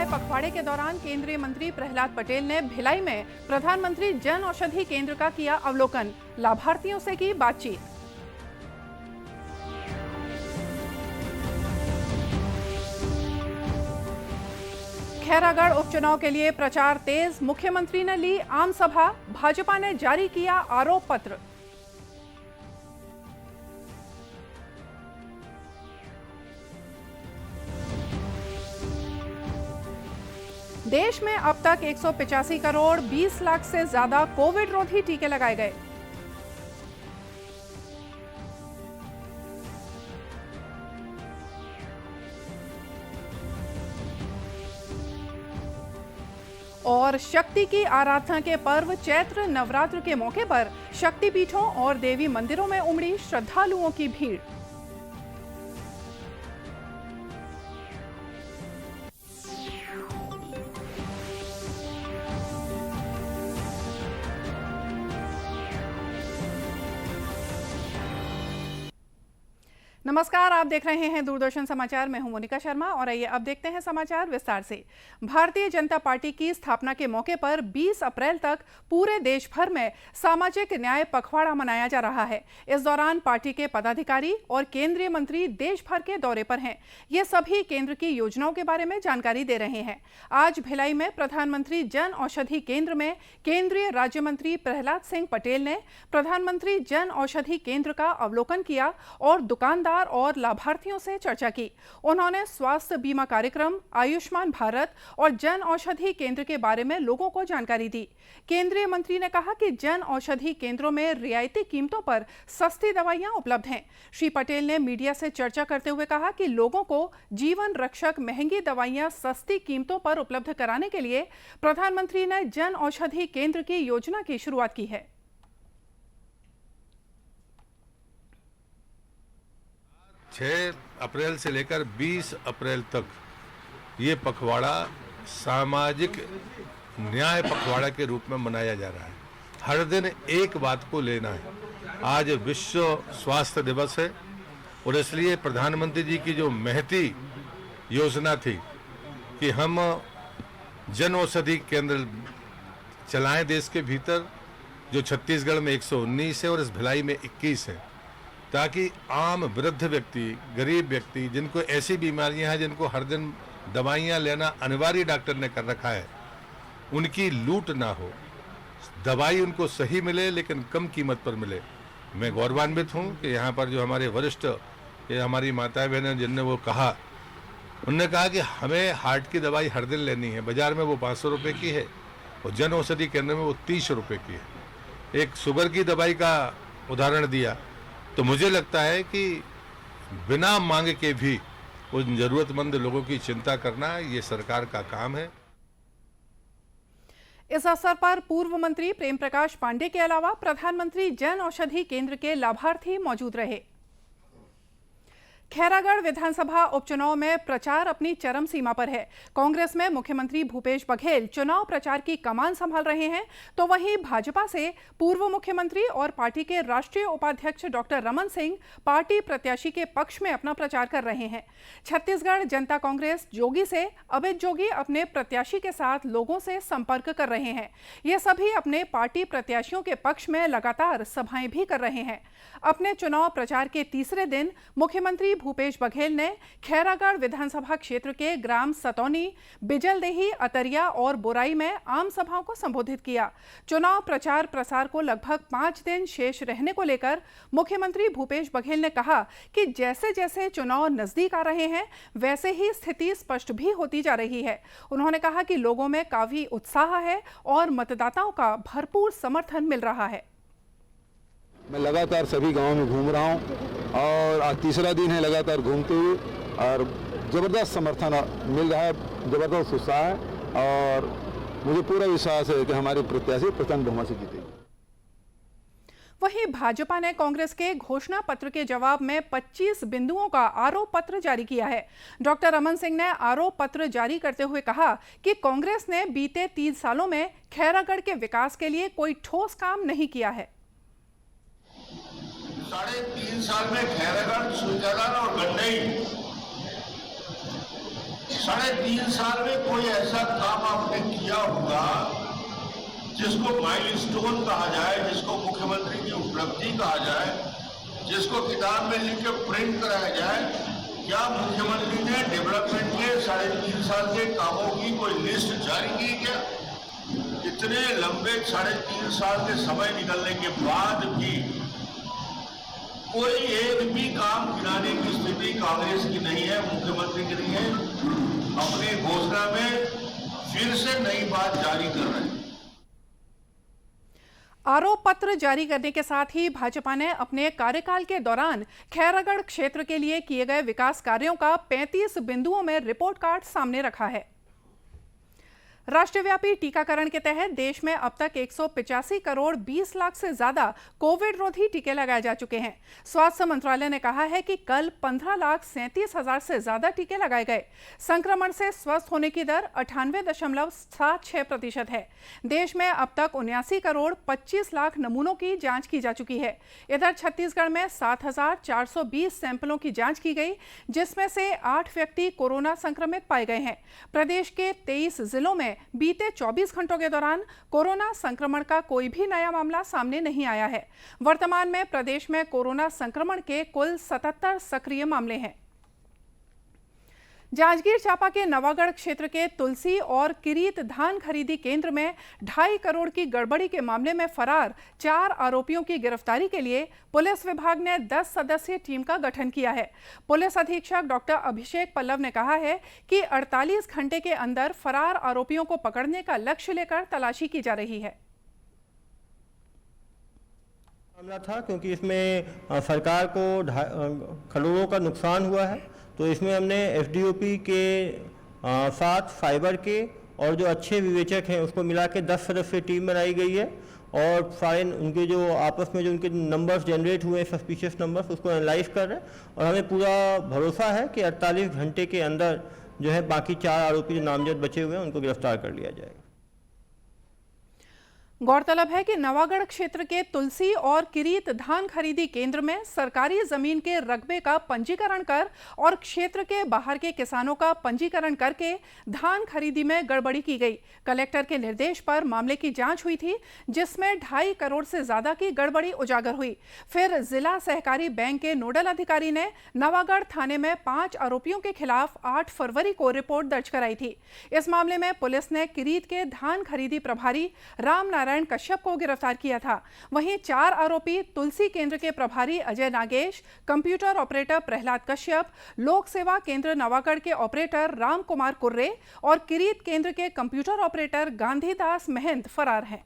पखवाड़े के दौरान केंद्रीय मंत्री प्रहलाद पटेल ने भिलाई में प्रधानमंत्री जन औषधि केंद्र का किया अवलोकन, लाभार्थियों से की बातचीत। खैरागढ़ उपचुनाव के लिए प्रचार तेज, मुख्यमंत्री ने ली आम सभा, भाजपा ने जारी किया आरोप पत्र। देश में अब तक 185 करोड़ 20 लाख से ज्यादा कोविड रोधी टीके लगाए गए। और शक्ति की आराधना के पर्व चैत्र नवरात्र के मौके पर शक्तिपीठों और देवी मंदिरों में उमड़ी श्रद्धालुओं की भीड़। नमस्कार, आप देख रहे हैं दूरदर्शन समाचार। मैं हूं मोनिका शर्मा और आइए अब देखते हैं समाचार विस्तार से। भारतीय जनता पार्टी की स्थापना के मौके पर 20 अप्रैल तक पूरे देश भर में सामाजिक न्याय पखवाड़ा मनाया जा रहा है। इस दौरान पार्टी के पदाधिकारी और केंद्रीय मंत्री देश भर के दौरे पर हैं। ये सभी केंद्र की योजनाओं के बारे में जानकारी दे रहे हैं। आज भिलाई में प्रधानमंत्री जन औषधि केंद्र में केंद्रीय राज्य मंत्री प्रहलाद सिंह पटेल ने प्रधानमंत्री जन औषधि केंद्र का अवलोकन किया और दुकानदार और लाभार्थियों से चर्चा की। उन्होंने स्वास्थ्य बीमा कार्यक्रम, आयुष्मान भारत और जन औषधि केंद्र के बारे में लोगों को जानकारी दी। केंद्रीय मंत्री ने कहा कि जन औषधि केंद्रों में रियायती कीमतों पर सस्ती दवाइयां उपलब्ध हैं। श्री पटेल ने मीडिया से चर्चा करते हुए कहा कि लोगों को जीवन रक्षक महंगी दवाइयां सस्ती कीमतों पर उपलब्ध कराने के लिए प्रधानमंत्री ने जन औषधि केंद्र की योजना की शुरुआत की है। 6 अप्रैल से लेकर 20 अप्रैल तक ये पखवाड़ा सामाजिक न्याय पखवाड़ा के रूप में मनाया जा रहा है। हर दिन एक बात को लेना है। आज विश्व स्वास्थ्य दिवस है और इसलिए प्रधानमंत्री जी की जो महती योजना थी कि हम जन औषधि केंद्र चलाएं देश के भीतर, जो छत्तीसगढ़ में 119 है और इस भिलाई में 21 है, ताकि आम वृद्ध व्यक्ति, गरीब व्यक्ति जिनको ऐसी बीमारियां हैं जिनको हर दिन दवाइयां लेना अनिवार्य डॉक्टर ने कर रखा है, उनकी लूट ना हो, दवाई उनको सही मिले लेकिन कम कीमत पर मिले। मैं गौरवान्वित हूं कि यहाँ पर जो हमारे वरिष्ठ, ये हमारी माताएं बहनें जिनने वो कहा, उन्होंने कहा कि हमें हार्ट की दवाई हर दिन लेनी है, बाजार में वो 500 रुपये की है और जन औषधि केंद्र में वो 30 रुपये की है। एक शुगर की दवाई का उदाहरण दिया, तो मुझे लगता है कि बिना मांग के भी उन जरूरतमंद लोगों की चिंता करना ये सरकार का काम है। इस अवसर पर पूर्व मंत्री प्रेम प्रकाश पांडे के अलावा प्रधानमंत्री जन औषधि केंद्र के लाभार्थी मौजूद रहे। खैरागढ़ विधानसभा उपचुनाव में प्रचार अपनी चरम सीमा पर है। कांग्रेस में मुख्यमंत्री भूपेश बघेल चुनाव प्रचार की कमान संभाल रहे हैं, तो वहीं भाजपा से पूर्व मुख्यमंत्री और पार्टी के राष्ट्रीय उपाध्यक्ष डॉक्टर रमन सिंह पार्टी प्रत्याशी के पक्ष में अपना प्रचार कर रहे हैं। छत्तीसगढ़ जनता कांग्रेस जोगी से अमित जोगी अपने प्रत्याशी के साथ लोगों से संपर्क कर रहे हैं। ये सभी अपने पार्टी प्रत्याशियों के पक्ष में लगातार सभाएं भी कर रहे हैं। अपने चुनाव प्रचार के तीसरे दिन मुख्यमंत्री भूपेश बघेल ने खैरागढ़ विधानसभा क्षेत्र के ग्राम सतौनी, बिजलदेही, अतरिया और बोराई में आम सभाओं को संबोधित किया। चुनाव प्रचार प्रसार को लगभग 5 दिन शेष रहने को लेकर मुख्यमंत्री भूपेश बघेल ने कहा कि जैसे जैसे चुनाव नजदीक आ रहे हैं वैसे ही स्थिति स्पष्ट भी होती जा रही है। उन्होंने कहा कि लोगों में काफी उत्साह है और मतदाताओं का भरपूर समर्थन मिल रहा है। मैं लगातार सभी गांवों में घूम रहा हूं और आज तीसरा दिन है लगातार घूमते हुए और ज़बरदस्त समर्थन मिल रहा है, ज़बरदस्त उत्साह है और मुझे पूरा विश्वास है कि हमारे प्रत्याशी प्रचंड बहुमत से जीतेंगे। वहीं भाजपा ने कांग्रेस के घोषणा पत्र के जवाब में 25 बिंदुओं का आरोप पत्र जारी किया है। डॉक्टर रमन सिंह ने आरोप पत्र जारी करते हुए कहा कि कांग्रेस ने बीते 3 सालों में खैरागढ़ के विकास के लिए कोई ठोस काम नहीं किया है। 3.5 साल में खैरागढ़, सुरजगढ़ और गंडई 3.5 साल में कोई ऐसा काम आपने किया होगा जिसको माइलस्टोन कहा जाए, जिसको मुख्यमंत्री की उपलब्धि कहा जाए, जिसको किताब में लिख के प्रिंट कराया जाए? क्या मुख्यमंत्री ने डेवलपमेंट के 3.5 साल के कामों की कोई लिस्ट जारी की क्या? इतने लंबे 3.5 साल के समय निकलने के बाद भी कोई एक भी काम गिनाने की स्थिति कांग्रेस की नहीं है, मुख्यमंत्री की नहीं है। अपनी घोषणा में फिर से नई बात जारी कर रहे हैं। आरोप पत्र जारी करने के साथ ही भाजपा ने अपने कार्यकाल के दौरान खैरागढ़ क्षेत्र के लिए किए गए विकास कार्यों का 35 बिंदुओं में रिपोर्ट कार्ड सामने रखा है। राष्ट्रव्यापी टीकाकरण के तहत देश में अब तक 185 करोड़ 20 लाख से ज्यादा कोविड रोधी टीके लगाए जा चुके हैं। स्वास्थ्य मंत्रालय ने कहा है कि कल 15,37,000 से ज्यादा टीके लगाए गए। संक्रमण से स्वस्थ होने की दर 98.76% है। देश में अब तक 79 करोड़ 25 लाख नमूनों की जांच की जा चुकी है। इधर छत्तीसगढ़ में 7,420 सैंपलों की जांच की गई, जिसमें से 8 व्यक्ति कोरोना संक्रमित पाए गए हैं। प्रदेश के 23 जिलों में बीते 24 घंटों के दौरान कोरोना संक्रमण का कोई भी नया मामला सामने नहीं आया है। वर्तमान में प्रदेश में कोरोना संक्रमण के कुल 77 सक्रिय मामले हैं। जांजगीर चांपा के नवागढ़ क्षेत्र के तुलसी और किरीत धान खरीदी केंद्र में 2.5 करोड़ की गड़बड़ी के मामले में फरार 4 आरोपियों की गिरफ्तारी के लिए पुलिस विभाग ने 10 सदस्यीय टीम का गठन किया है। पुलिस अधीक्षक डॉक्टर अभिषेक पल्लव ने कहा है कि 48 घंटे के अंदर फरार आरोपियों को पकड़ने का लक्ष्य लेकर तलाशी की जा रही है। मामला था क्योंकि इसमें सरकार को करोड़ों का नुकसान हुआ है, तो इसमें हमने एसडीओपी के साथ फाइबर के और जो अच्छे विवेचक हैं उसको मिला के 10 सदस्यीय टीम बनाई गई है और सारे उनके जो आपस में जो उनके नंबर्स जनरेट हुए सस्पिशियस नंबर्स उसको एनालाइज कर रहे हैं और हमें पूरा भरोसा है कि 48 घंटे के अंदर जो है बाकी 4 आरोपी जो नामजद बचे हुए हैं उनको गिरफ्तार कर लिया जाएगा। गौरतलब है कि नवागढ़ क्षेत्र के तुलसी और किरीत धान खरीदी केंद्र में सरकारी जमीन के रकबे का पंजीकरण कर और क्षेत्र के बाहर के किसानों का पंजीकरण करके धान खरीदी में गड़बड़ी की गई। कलेक्टर के निर्देश पर मामले की जांच हुई थी, जिसमें 2.5 करोड़ से ज्यादा की गड़बड़ी उजागर हुई। फिर जिला सहकारी बैंक के नोडल अधिकारी ने नवागढ़ थाने में 5 आरोपियों के खिलाफ 8 फरवरी को रिपोर्ट दर्ज कराई थी। इस मामले में पुलिस ने किरीत के धान खरीदी प्रभारी राम नारायण कश्यप को गिरफ्तार किया था। वहीं 4 आरोपी तुलसी केंद्र के प्रभारी अजय नागेश, कंप्यूटर ऑपरेटर प्रहलाद कश्यप, लोक सेवा केंद्र नवागढ़ के ऑपरेटर राम कुमार कुर्रे और किरीत केंद्र के कंप्यूटर ऑपरेटर गांधीदास महंत फरार हैं।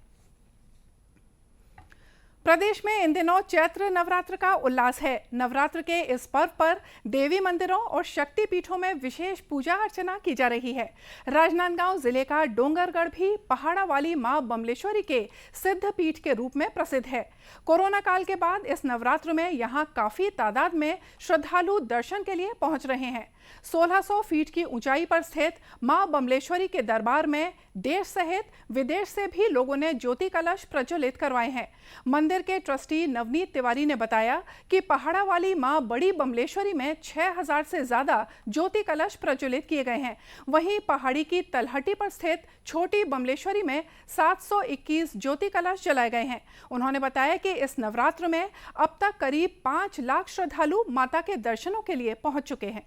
प्रदेश में इन दिनों चैत्र नवरात्र का उल्लास है। नवरात्र के इस पर्व पर देवी मंदिरों और शक्ति पीठों में विशेष पूजा अर्चना की जा रही है। राजनांदगांव जिले का डोंगरगढ़ भी पहाड़ा वाली मां बमलेश्वरी के सिद्ध पीठ के रूप में प्रसिद्ध है। कोरोना काल के बाद इस नवरात्र में यहां काफी तादाद में श्रद्धालु दर्शन के लिए पहुंच रहे हैं। 1600 फीट की ऊंचाई पर स्थित मां बमलेश्वरी के दरबार में देश सहित विदेश से भी लोगों ने ज्योति कलश प्रज्वलित करवाए हैं। मंदिर के ट्रस्टी नवनीत तिवारी ने बताया कि पहाड़ा वाली मां बड़ी बमलेश्वरी में 6000 से ज्यादा ज्योति कलश प्रज्वलित किए गए हैं। वहीं पहाड़ी की तलहटी पर स्थित छोटी बमलेश्वरी में 721 ज्योति कलश जलाए गए हैं। उन्होंने बताया कि इस नवरात्र में अब तक करीब 5 लाख श्रद्धालु माता के दर्शनों के लिए पहुंच चुके हैं।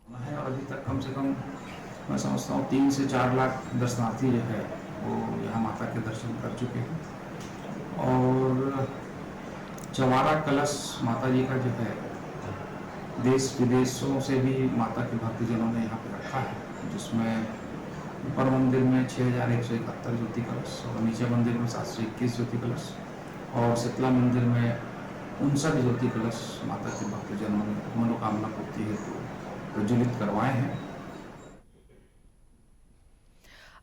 और अभी तक कम से कम मैं समझता हूँ 3 से 4 लाख दर्शनार्थी जो है वो यहाँ माता के दर्शन कर चुके हैं। और चवारा कलश माता जी का जो है देश विदेशों से भी माता के भक्तजनों ने यहाँ पे रखा है, जिसमें ऊपर मंदिर में 6171 ज्योति कलश और नीचे मंदिर में 721 ज्योति कलश और शीतला मंदिर में 59 ज्योति कलश माता के भक्तजनों ने मनोकामना पूर्ति हेतु प्रज्वलित करवाए हैं।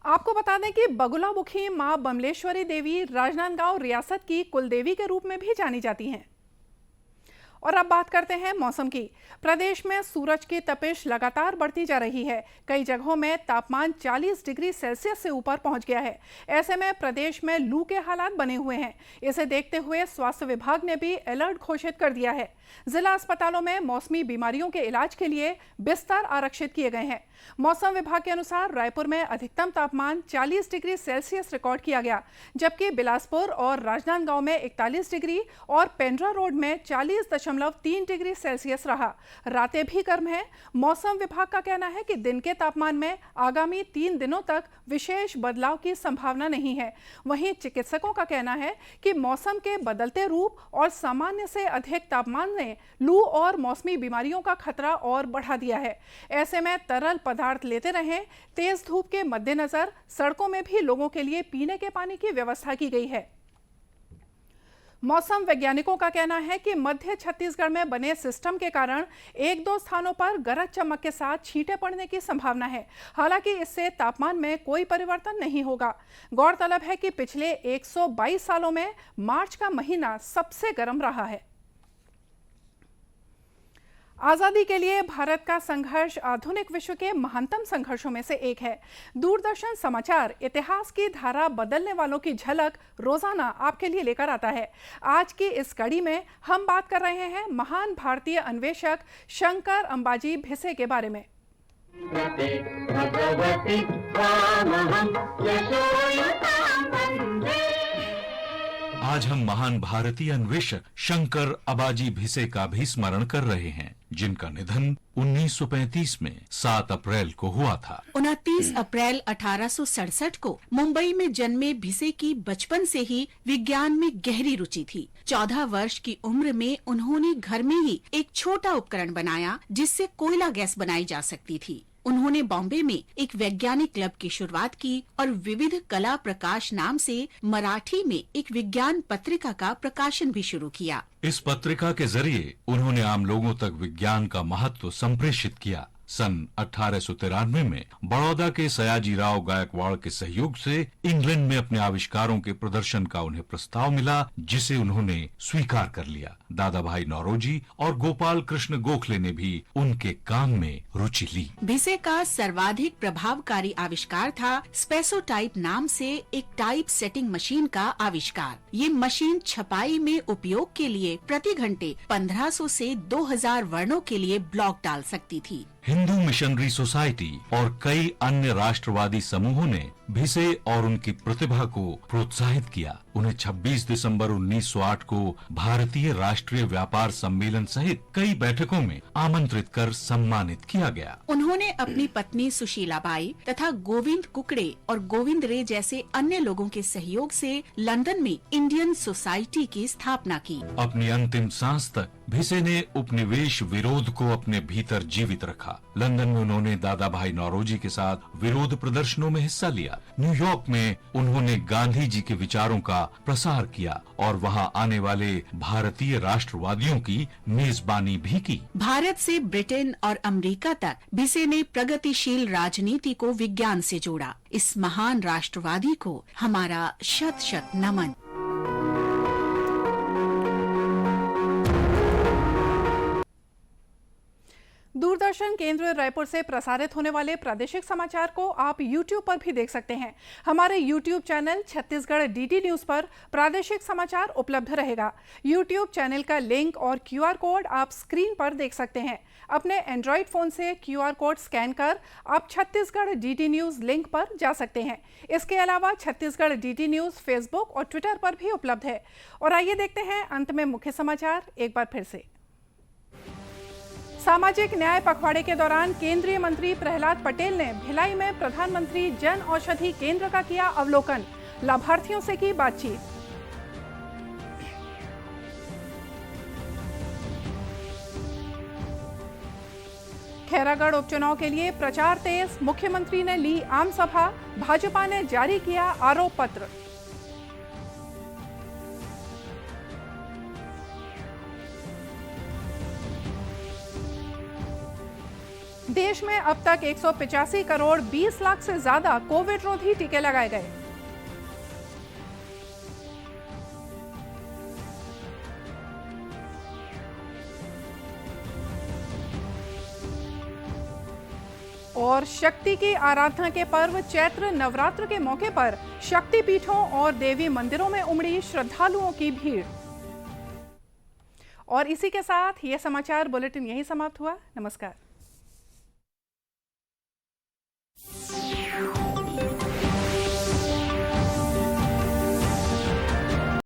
आपको बता दें कि बगुलामुखी मां बमलेश्वरी देवी राजनांदगांव रियासत की कुलदेवी के रूप में भी जानी जाती हैं। और अब बात करते हैं मौसम की। प्रदेश में सूरज की तपिश लगातार बढ़ती जा रही है। कई जगहों में तापमान 40 डिग्री सेल्सियस से ऊपर पहुंच गया है। ऐसे में प्रदेश में लू के हालात बने हुए हैं। इसे देखते हुए स्वास्थ्य विभाग ने भी अलर्ट घोषित कर दिया है। जिला अस्पतालों में मौसमी बीमारियों के इलाज के लिए बिस्तर आरक्षित किए गए हैं। मौसम विभाग के अनुसार रायपुर में अधिकतम तापमान 40 डिग्री सेल्सियस रिकॉर्ड किया गया, जबकि बिलासपुर और राजनांदगांव में 41 डिग्री और पेंड्रा रोड में 40.3 डिग्री सेल्सियस रहा। रातें भी गर्म हैं। मौसम विभाग का कहना है कि दिन के तापमान में आगामी 3 दिनों तक विशेष बदलाव की संभावना नहीं है। वहीं चिकित्सकों का कहना है कि मौसम के बदलते रूप और सामान्य से अधिक तापमान ने लू और मौसमी बीमारियों का खतरा और बढ़ा दिया है। ऐसे में तरल पदार्थ लेते रहें। तेज धूप के मद्देनजर सड़कों में भी लोगों के लिए पीने के पानी की व्यवस्था की गई है। मौसम वैज्ञानिकों का कहना है कि मध्य छत्तीसगढ़ में बने सिस्टम के कारण 1-2 स्थानों पर गरज चमक के साथ छींटे पड़ने की संभावना है। हालांकि इससे तापमान में कोई परिवर्तन नहीं होगा। गौरतलब है कि पिछले 122 सालों में मार्च का महीना सबसे गर्म रहा है। आजादी के लिए भारत का संघर्ष आधुनिक विश्व के महानतम संघर्षों में से एक है। दूरदर्शन समाचार इतिहास की धारा बदलने वालों की झलक रोजाना आपके लिए लेकर आता है। आज की इस कड़ी में हम बात कर रहे हैं महान भारतीय अन्वेषक शंकर अंबाजी भिसे के बारे में। आज हम महान भारतीय अन्वेषक शंकर अबाजी भिसे का भी स्मरण कर रहे हैं, जिनका निधन 1935 में 7 अप्रैल को हुआ था। 29 अप्रैल 1867 को मुंबई में जन्मे भिसे की बचपन से ही विज्ञान में गहरी रुचि थी। 14 वर्ष की उम्र में उन्होंने घर में ही एक छोटा उपकरण बनाया जिससे कोयला गैस बनाई जा सकती थी। उन्होंने बॉम्बे में एक वैज्ञानिक क्लब की शुरुआत की और विविध कला प्रकाश नाम से मराठी में एक विज्ञान पत्रिका का प्रकाशन भी शुरू किया। इस पत्रिका के जरिए उन्होंने आम लोगों तक विज्ञान का महत्व संप्रेषित किया। सन 1893 में बड़ौदा के सयाजीराव गायकवाड़ के सहयोग से इंग्लैंड में अपने आविष्कारों के प्रदर्शन का उन्हें प्रस्ताव मिला, जिसे उन्होंने स्वीकार कर लिया। दादा भाई नौरोजी और गोपाल कृष्ण गोखले ने भी उनके काम में रुचि ली। भिसे का सर्वाधिक प्रभावकारी आविष्कार था स्पेसोटाइप नाम से एक टाइप सेटिंग मशीन का आविष्कार। ये मशीन छपाई में उपयोग के लिए प्रति घंटे 1500 से 2000 वर्णों के लिए ब्लॉक डाल सकती थी। हिंदू मिशनरी सोसाइटी और कई अन्य राष्ट्रवादी समूहों ने भिसे और उनकी प्रतिभा को प्रोत्साहित किया। उन्हें 26 दिसंबर 1908 को भारतीय राष्ट्रीय व्यापार सम्मेलन सहित कई बैठकों में आमंत्रित कर सम्मानित किया गया। उन्होंने अपनी पत्नी सुशीलाबाई तथा गोविंद कुकड़े और गोविंद रे जैसे अन्य लोगों के सहयोग से लंदन में इंडियन सोसाइटी की स्थापना की। अपनी अंतिम सांस तक भिसे ने उपनिवेश विरोध को अपने भीतर जीवित रखा। लंदन में उन्होंने दादा भाई नौरोजी के साथ विरोध प्रदर्शनों में हिस्सा लिया। न्यूयॉर्क में उन्होंने गांधी जी के विचारों का प्रसार किया और वहां आने वाले भारतीय राष्ट्रवादियों की मेजबानी भी की। भारत से ब्रिटेन और अमेरिका तक भिसे ने प्रगतिशील राजनीति को विज्ञान से जोड़ा। इस महान राष्ट्रवादी को हमारा शत शत नमन। दूरदर्शन केंद्र रायपुर से प्रसारित होने वाले प्रादेशिक समाचार को आप YouTube पर भी देख सकते हैं। हमारे YouTube channel Chhattisgarh DD news पर प्रादेशिक समाचार उपलब्ध रहेगा। YouTube चैनल का लिंक और QR कोड आप स्क्रीन पर देख सकते हैं। अपने एंड्रॉइड फोन से QR कोड स्कैन कर आप छत्तीसगढ़ DD न्यूज लिंक पर जा सकते हैं। इसके अलावा छत्तीसगढ़ DD न्यूज फेसबुक और ट्विटर पर भी उपलब्ध है। और आइए देखते हैं अंत में मुख्य समाचार एक बार फिर से। सामाजिक न्याय पखवाड़े के दौरान केंद्रीय मंत्री प्रहलाद पटेल ने भिलाई में प्रधानमंत्री जन औषधि केंद्र का किया अवलोकन, लाभार्थियों से की बातचीत। खैरागढ़ उपचुनाव के लिए प्रचार तेज, मुख्यमंत्री ने ली आम सभा, भाजपा ने जारी किया आरोप पत्र। देश में अब तक 185 करोड़ 20 लाख से ज्यादा कोविड रोधी टीके लगाए गए। और शक्ति की आराधना के पर्व चैत्र नवरात्र के मौके पर शक्तिपीठों और देवी मंदिरों में उमड़ी श्रद्धालुओं की भीड़। और इसी के साथ यह समाचार बुलेटिन यहीं समाप्त हुआ। नमस्कार।